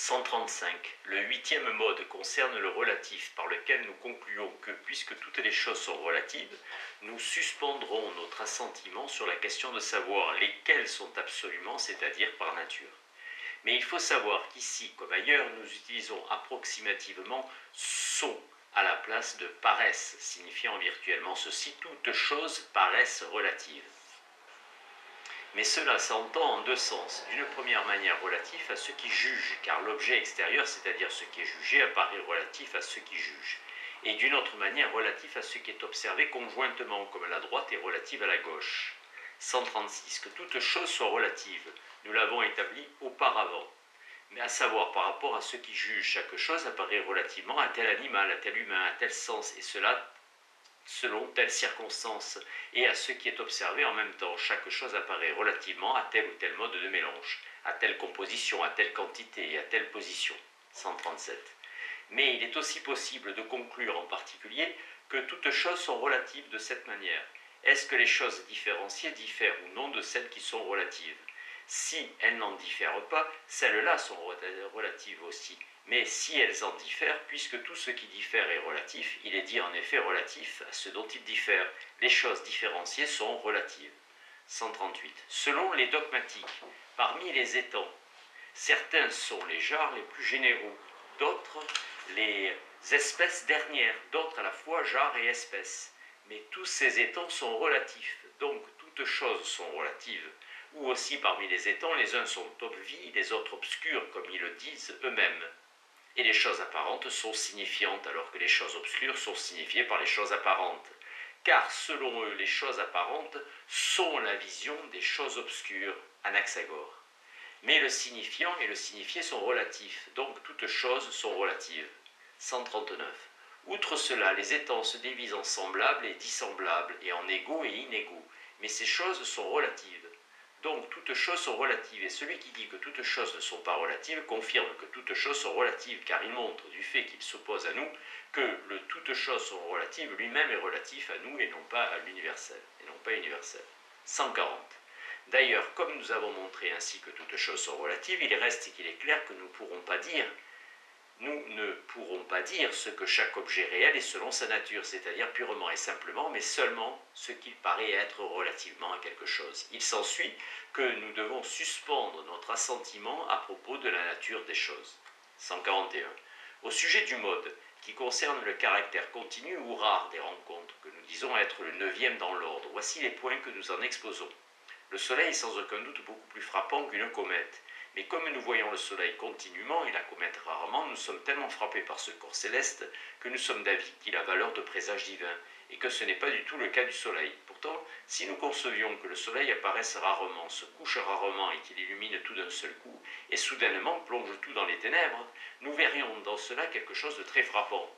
135. Le huitième mode concerne le relatif, par lequel nous concluons que, puisque toutes les choses sont relatives, nous suspendrons notre assentiment sur la question de savoir lesquelles sont absolument, c'est-à-dire par nature. Mais il faut savoir qu'ici, comme ailleurs, nous utilisons approximativement sont à la place de paraissent, signifiant virtuellement ceci, toutes choses paraissent relatives. Mais cela s'entend en deux sens. D'une première manière relatif à ce qui juge, car l'objet extérieur, c'est-à-dire ce qui est jugé, apparaît relatif à ce qui juge. Et d'une autre manière relatif à ce qui est observé conjointement, comme la droite est relative à la gauche. 136. Que toutes choses soient relatives, nous l'avons établi auparavant. Mais à savoir par rapport à ce qui juge, chaque chose apparaît relativement à tel animal, à tel humain, à tel sens, et cela selon telle circonstance, et à ce qui est observé en même temps. Chaque chose apparaît relativement à tel ou tel mode de mélange, à telle composition, à telle quantité et à telle position. 137. Mais il est aussi possible de conclure en particulier que toutes choses sont relatives de cette manière. Est-ce que les choses différenciées diffèrent ou non de celles qui sont relatives? Si elles n'en diffèrent pas, celles-là sont relatives aussi. Mais si elles en diffèrent, puisque tout ce qui diffère est relatif, il est dit en effet relatif à ce dont il diffère. Les choses différenciées sont relatives. 138. Selon les dogmatiques, parmi les étangs, certains sont les genres les plus généraux, d'autres les espèces dernières, d'autres à la fois genres et espèces. Mais tous ces étangs sont relatifs, donc toutes choses sont relatives. Ou aussi parmi les étangs, les uns sont obvis, les autres obscurs, comme ils le disent eux-mêmes. Et les choses apparentes sont signifiantes, alors que les choses obscures sont signifiées par les choses apparentes. Car selon eux, les choses apparentes sont la vision des choses obscures, Anaxagore. Mais le signifiant et le signifié sont relatifs, donc toutes choses sont relatives. 139. Outre cela, les étangs se divisent en semblables et dissemblables, et en égaux et inégaux, mais ces choses sont relatives. Donc toutes choses sont relatives, et celui qui dit que toutes choses ne sont pas relatives confirme que toutes choses sont relatives, car il montre du fait qu'il s'oppose à nous que le toutes choses sont relatives lui-même est relatif à nous et non pas à l'universel, et non pas universel. 140. D'ailleurs, comme nous avons montré ainsi que toutes choses sont relatives, il reste qu'il est clair que nous ne pourrons pas dire ce que chaque objet réel est selon sa nature, c'est-à-dire purement et simplement, mais seulement ce qu'il paraît être relativement à quelque chose. Il s'ensuit que nous devons suspendre notre assentiment à propos de la nature des choses. 141. Au sujet du mode, qui concerne le caractère continu ou rare des rencontres, que nous disons être le 9e dans l'ordre, voici les points que nous en exposons. Le Soleil est sans aucun doute beaucoup plus frappant qu'une comète. Mais comme nous voyons le Soleil continuellement et la comète rarement, nous sommes tellement frappés par ce corps céleste que nous sommes d'avis qu'il a valeur de présage divin, et que ce n'est pas du tout le cas du Soleil. Pourtant, si nous concevions que le Soleil apparaisse rarement, se couche rarement et qu'il illumine tout d'un seul coup, et soudainement plonge tout dans les ténèbres, nous verrions dans cela quelque chose de très frappant.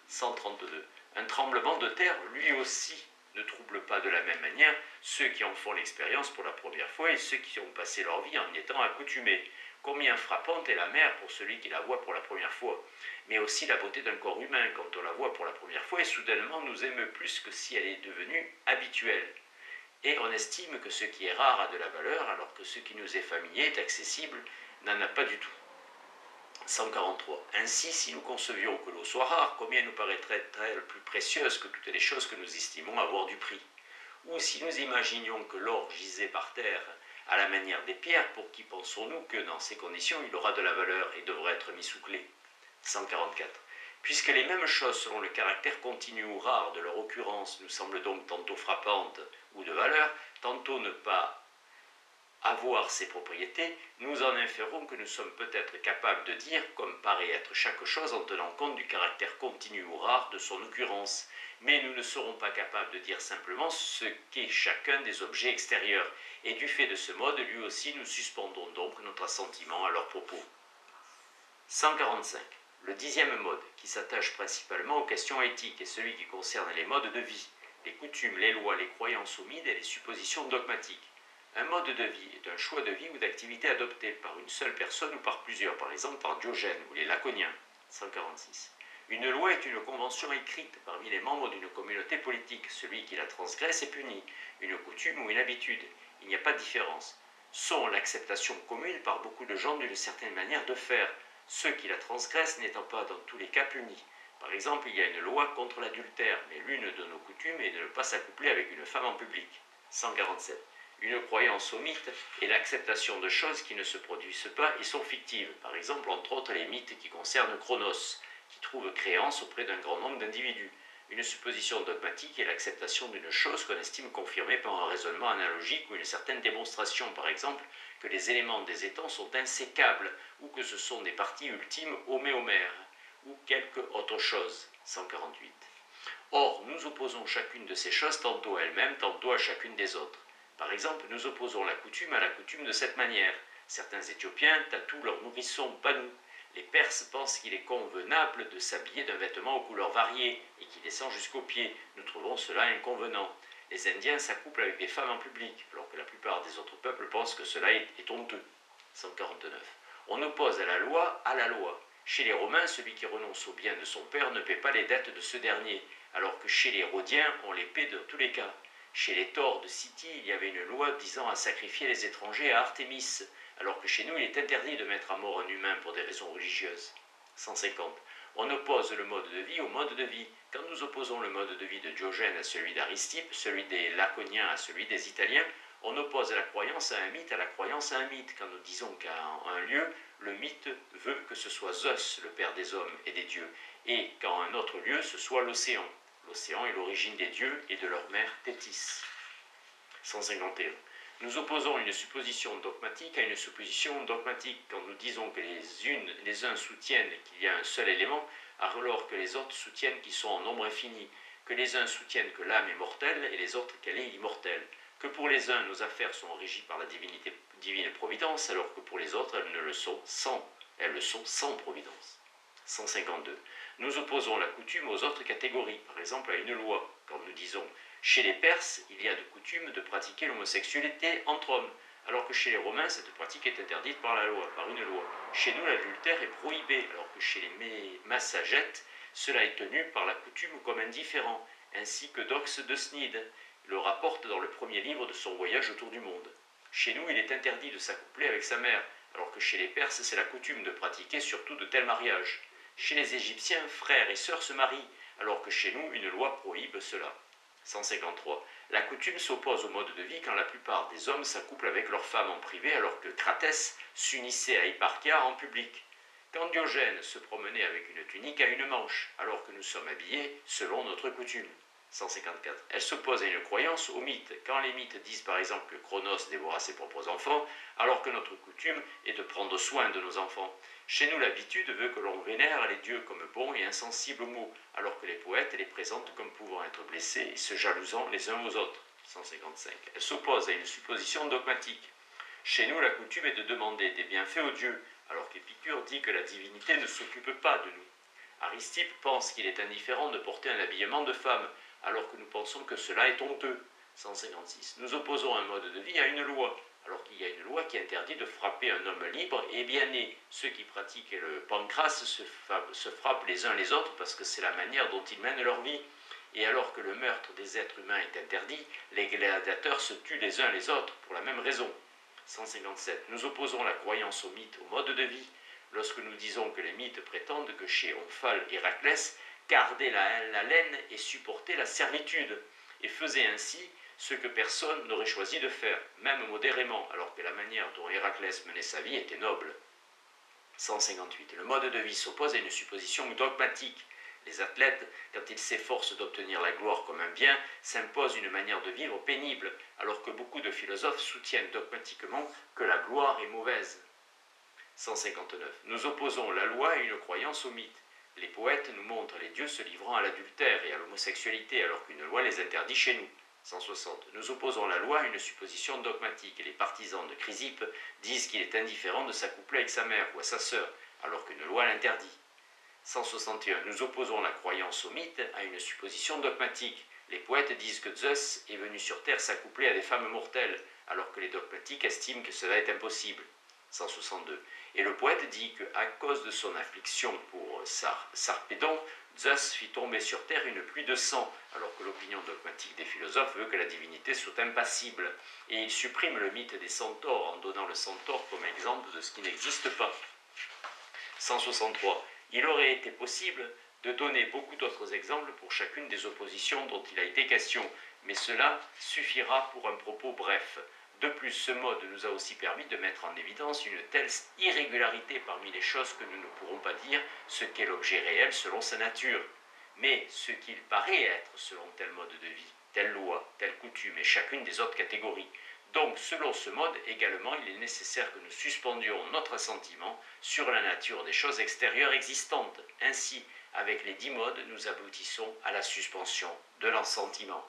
132. Un tremblement de terre, lui aussi, ne trouble pas de la même manière ceux qui en font l'expérience pour la première fois et ceux qui ont passé leur vie en y étant accoutumés. Combien frappante est la mer pour celui qui la voit pour la première fois, mais aussi la beauté d'un corps humain quand on la voit pour la première fois et soudainement nous émeut plus que si elle est devenue habituelle. Et on estime que ce qui est rare a de la valeur alors que ce qui nous est familier, est accessible, n'en a pas du tout. 143. Ainsi, si nous concevions que l'eau soit rare, combien nous paraîtrait-elle plus précieuse que toutes les choses que nous estimons avoir du prix? Ou si nous imaginions que l'or gisait par terre à la manière des pierres, pour qui pensons-nous que, dans ces conditions, il aura de la valeur et devrait être mis sous clé? 144. Puisque les mêmes choses, selon le caractère continu ou rare de leur occurrence, nous semblent donc tantôt frappantes ou de valeur, tantôt ne pas avoir ces propriétés, nous en inférons que nous sommes peut-être capables de dire, comme paraît être chaque chose en tenant compte du caractère continu ou rare de son occurrence, mais nous ne serons pas capables de dire simplement ce qu'est chacun des objets extérieurs, et du fait de ce mode, lui aussi, nous suspendons donc notre assentiment à leurs propos. 145. Le 10e mode, qui s'attache principalement aux questions éthiques, est celui qui concerne les modes de vie, les coutumes, les lois, les croyances humides et les suppositions dogmatiques. Un mode de vie est un choix de vie ou d'activité adopté par une seule personne ou par plusieurs, par exemple par Diogène ou les Laconiens. 146. Une loi est une convention écrite parmi les membres d'une communauté politique. Celui qui la transgresse est puni. Une coutume ou une habitude, il n'y a pas de différence. Sont l'acceptation commune par beaucoup de gens d'une certaine manière de faire, ceux qui la transgressent n'étant pas dans tous les cas punis. Par exemple, il y a une loi contre l'adultère, mais l'une de nos coutumes est de ne pas s'accoupler avec une femme en public. 147. Une croyance au mythe est l'acceptation de choses qui ne se produisent pas et sont fictives. Par exemple, entre autres, les mythes qui concernent Chronos, qui trouve créance auprès d'un grand nombre d'individus. Une supposition dogmatique est l'acceptation d'une chose qu'on estime confirmée par un raisonnement analogique ou une certaine démonstration, par exemple, que les éléments des étangs sont insécables ou que ce sont des parties ultimes homéomères ou quelque autre chose. 148. Or, nous opposons chacune de ces choses tantôt à elles-mêmes, tantôt à chacune des autres. Par exemple, nous opposons la coutume à la coutume de cette manière. Certains Éthiopiens tatouent leurs nourrissons Banu. Les Perses pensent qu'il est convenable de s'habiller d'un vêtement aux couleurs variées et qui descend jusqu'aux pieds. Nous trouvons cela inconvenant. Les Indiens s'accouplent avec des femmes en public, alors que la plupart des autres peuples pensent que cela est honteux. 149. On oppose à la loi à la loi. Chez les Romains, celui qui renonce au bien de son père ne paie pas les dettes de ce dernier, alors que chez les Rhodiens, on les paie dans tous les cas. Chez les Taures de City, il y avait une loi disant à sacrifier les étrangers à Artémis, alors que chez nous, il est interdit de mettre à mort un humain pour des raisons religieuses. 150. On oppose le mode de vie au mode de vie. Quand nous opposons le mode de vie de Diogène à celui d'Aristippe, celui des Laconiens à celui des Italiens, on oppose la croyance à un mythe à la croyance à un mythe. Quand nous disons qu'à un lieu, le mythe veut que ce soit Zeus, le père des hommes et des dieux, et qu'à un autre lieu, ce soit l'océan. L'océan est l'origine des dieux et de leur mère Thétis. 151. Nous opposons une supposition dogmatique à une supposition dogmatique quand nous disons que les uns soutiennent qu'il y a un seul élément, alors que les autres soutiennent qu'ils sont en nombre infini, que les uns soutiennent que l'âme est mortelle et les autres qu'elle est immortelle, que pour les uns nos affaires sont régies par la divine providence, alors que pour les autres elles le sont sans providence. 152. Nous opposons la coutume aux autres catégories, par exemple à une loi, quand nous disons chez les Perses, il y a de coutume de pratiquer l'homosexualité entre hommes, alors que chez les Romains, cette pratique est interdite par la loi, par une loi. Chez nous, l'adultère est prohibé, alors que chez les Massagètes, cela est tenu par la coutume comme indifférent, ainsi que Dox de Snide le rapporte dans le premier livre de son voyage autour du monde. Chez nous, il est interdit de s'accoupler avec sa mère, alors que chez les Perses, c'est la coutume de pratiquer surtout de tels mariages. Chez les Égyptiens, frères et sœurs se marient, alors que chez nous, une loi prohibe cela. 153. La coutume s'oppose au mode de vie quand la plupart des hommes s'accouplent avec leurs femmes en privé, alors que Cratès s'unissait à Hipparchia en public. Quand Diogène se promenait avec une tunique à une manche, alors que nous sommes habillés selon notre coutume. 154. Elle s'oppose à une croyance au mythe, quand les mythes disent par exemple que Chronos dévora ses propres enfants, alors que notre coutume est de prendre soin de nos enfants. Chez nous, l'habitude veut que l'on vénère les dieux comme bons et insensibles aux maux, alors que les poètes les présentent comme pouvant être blessés et se jalousant les uns aux autres. 155. Elle s'oppose à une supposition dogmatique. Chez nous, la coutume est de demander des bienfaits aux dieux, alors qu'Épicure dit que la divinité ne s'occupe pas de nous. Aristippe pense qu'il est indifférent de porter un habillement de femme, alors que nous pensons que cela est honteux. 156. Nous opposons un mode de vie à une loi, alors qu'il y a une loi qui interdit de frapper un homme libre et bien né. Ceux qui pratiquent le pancras se frappent les uns les autres parce que c'est la manière dont ils mènent leur vie. Et alors que le meurtre des êtres humains est interdit, les gladiateurs se tuent les uns les autres pour la même raison. 157. Nous opposons la croyance au mythe au mode de vie. Lorsque nous disons que les mythes prétendent que chez Omphale et Héraclès, garder la laine et supporter la servitude, et faisait ainsi ce que personne n'aurait choisi de faire, même modérément, alors que la manière dont Héraclès menait sa vie était noble. 158. Le mode de vie s'oppose à une supposition dogmatique. Les athlètes, quand ils s'efforcent d'obtenir la gloire comme un bien, s'imposent une manière de vivre pénible, alors que beaucoup de philosophes soutiennent dogmatiquement que la gloire est mauvaise. 159. Nous opposons la loi à une croyance au mythe. Les poètes nous montrent les dieux se livrant à l'adultère et à l'homosexualité, alors qu'une loi les interdit chez nous. 160. Nous opposons la loi à une supposition dogmatique, et les partisans de Chrysippe disent qu'il est indifférent de s'accoupler avec sa mère ou à sa sœur, alors qu'une loi l'interdit. 161. Nous opposons la croyance au mythe à une supposition dogmatique. Les poètes disent que Zeus est venu sur terre s'accoupler à des femmes mortelles, alors que les dogmatiques estiment que cela est impossible. 162. Et le poète dit qu'à cause de son affliction pour Sarpédon, Zeus fit tomber sur terre une pluie de sang, alors que l'opinion dogmatique des philosophes veut que la divinité soit impassible. Et il supprime le mythe des centaures en donnant le centaure comme exemple de ce qui n'existe pas. 163. Il aurait été possible de donner beaucoup d'autres exemples pour chacune des oppositions dont il a été question, mais cela suffira pour un propos bref. De plus, ce mode nous a aussi permis de mettre en évidence une telle irrégularité parmi les choses que nous ne pourrons pas dire ce qu'est l'objet réel selon sa nature, mais ce qu'il paraît être selon tel mode de vie, telle loi, telle coutume et chacune des autres catégories. Donc, selon ce mode, également, il est nécessaire que nous suspendions notre assentiment sur la nature des choses extérieures existantes. Ainsi, avec les 10 modes, nous aboutissons à la suspension de l'assentiment.